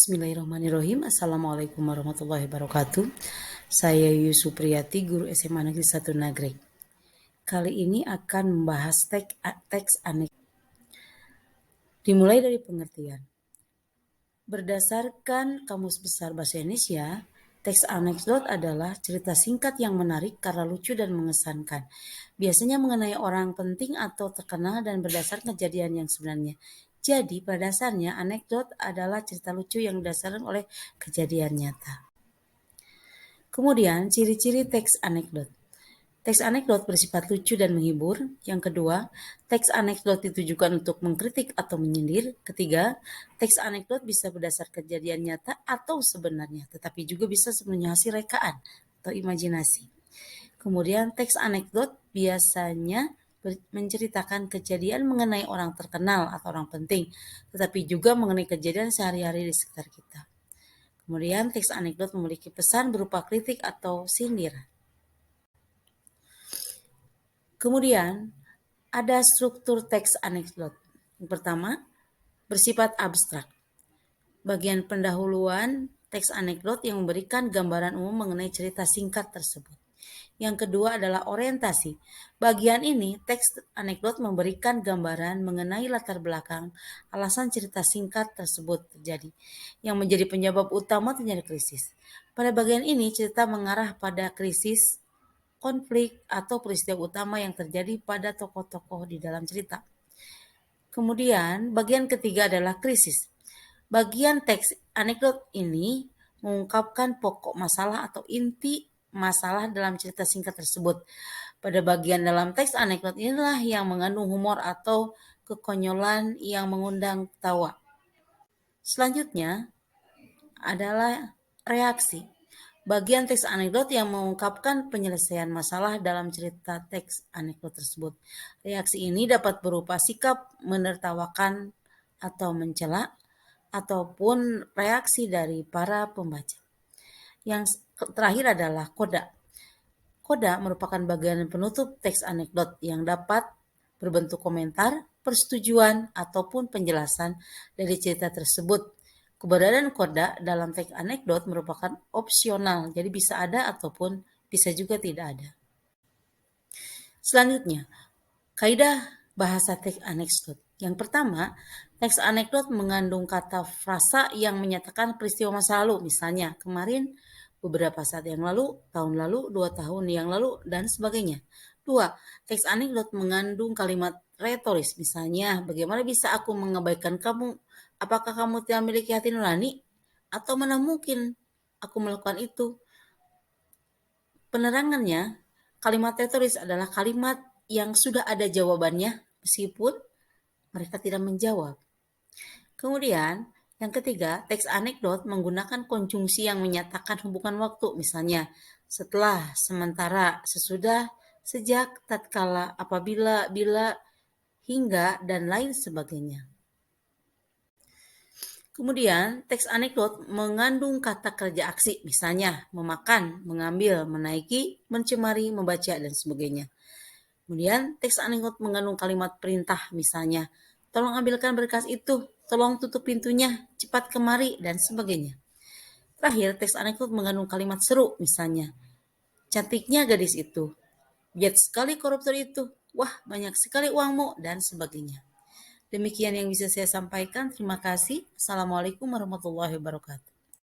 Bismillahirrahmanirrahim. Assalamualaikum warahmatullahi wabarakatuh. Saya Yusupriyati, guru SMA Negeri 1 Nagreg. Kali ini akan membahas teks anekdot. Dimulai dari pengertian. Berdasarkan Kamus Besar Bahasa Indonesia, teks anekdot adalah cerita singkat yang menarik karena lucu dan mengesankan. Biasanya mengenai orang penting atau terkenal dan berdasarkan kejadian yang sebenarnya. Jadi pada dasarnya anekdot adalah cerita lucu yang didasarkan oleh kejadian nyata. Kemudian ciri-ciri teks anekdot. Teks anekdot bersifat lucu dan menghibur. Yang kedua, teks anekdot ditujukan untuk mengkritik atau menyindir. Ketiga, teks anekdot bisa berdasar kejadian nyata atau sebenarnya, tetapi juga bisa sebenarnya hasil rekaan atau imajinasi. Kemudian teks anekdot biasanya menceritakan kejadian mengenai orang terkenal atau orang penting, tetapi juga mengenai kejadian sehari-hari di sekitar kita. Kemudian teks anekdot memiliki pesan berupa kritik atau sindir. Kemudian ada struktur teks anekdot. Yang pertama, bersifat abstrak. Bagian pendahuluan teks anekdot yang memberikan gambaran umum mengenai cerita singkat tersebut. Yang kedua adalah orientasi. Bagian ini, teks anekdot memberikan gambaran mengenai latar belakang alasan cerita singkat tersebut terjadi, yang menjadi penyebab utama terjadi krisis. Pada bagian ini, cerita mengarah pada krisis, konflik, atau peristiwa utama yang terjadi pada tokoh-tokoh di dalam cerita. Kemudian, bagian ketiga adalah krisis. Bagian teks anekdot ini mengungkapkan pokok masalah atau inti masalah dalam cerita singkat tersebut. Pada bagian dalam teks anekdot inilah yang mengandung humor atau kekonyolan yang mengundang tawa. Selanjutnya adalah reaksi. Bagian teks anekdot yang mengungkapkan penyelesaian masalah dalam cerita teks anekdot tersebut. Reaksi ini dapat berupa sikap menertawakan atau mencela, ataupun reaksi dari para pembaca. Yang terakhir adalah koda. Koda merupakan bagian penutup teks anekdot yang dapat berbentuk komentar, persetujuan, ataupun penjelasan dari cerita tersebut. Keberadaan koda dalam teks anekdot merupakan opsional, jadi bisa ada ataupun bisa juga tidak ada. Selanjutnya, kaidah bahasa teks anekdot. Yang pertama, teks anekdot mengandung kata frasa yang menyatakan peristiwa masa lalu, misalnya kemarin, beberapa saat yang lalu, tahun lalu, 2 tahun yang lalu, dan sebagainya. 2. Teks anekdot mengandung kalimat retoris, misalnya bagaimana bisa aku mengabaikan kamu? Apakah kamu tidak memiliki hati nurani? Atau mana mungkin aku melakukan itu? Penerangannya, kalimat retoris adalah kalimat yang sudah ada jawabannya meskipun mereka tidak menjawab. Kemudian, yang ketiga, teks anekdot menggunakan konjungsi yang menyatakan hubungan waktu, misalnya setelah, sementara, sesudah, sejak, tatkala, apabila, bila, hingga, dan lain sebagainya. Kemudian, teks anekdot mengandung kata kerja aksi, misalnya memakan, mengambil, menaiki, mencemari, membaca, dan sebagainya. Kemudian, teks anekdot mengandung kalimat perintah, misalnya tolong ambilkan berkas itu, tolong tutup pintunya, cepat kemari, dan sebagainya. Terakhir, teks anekdot mengandung kalimat seru, misalnya cantiknya gadis itu, giat sekali koruptor itu, wah banyak sekali uangmu, dan sebagainya. Demikian yang bisa saya sampaikan. Terima kasih. Assalamualaikum warahmatullahi wabarakatuh.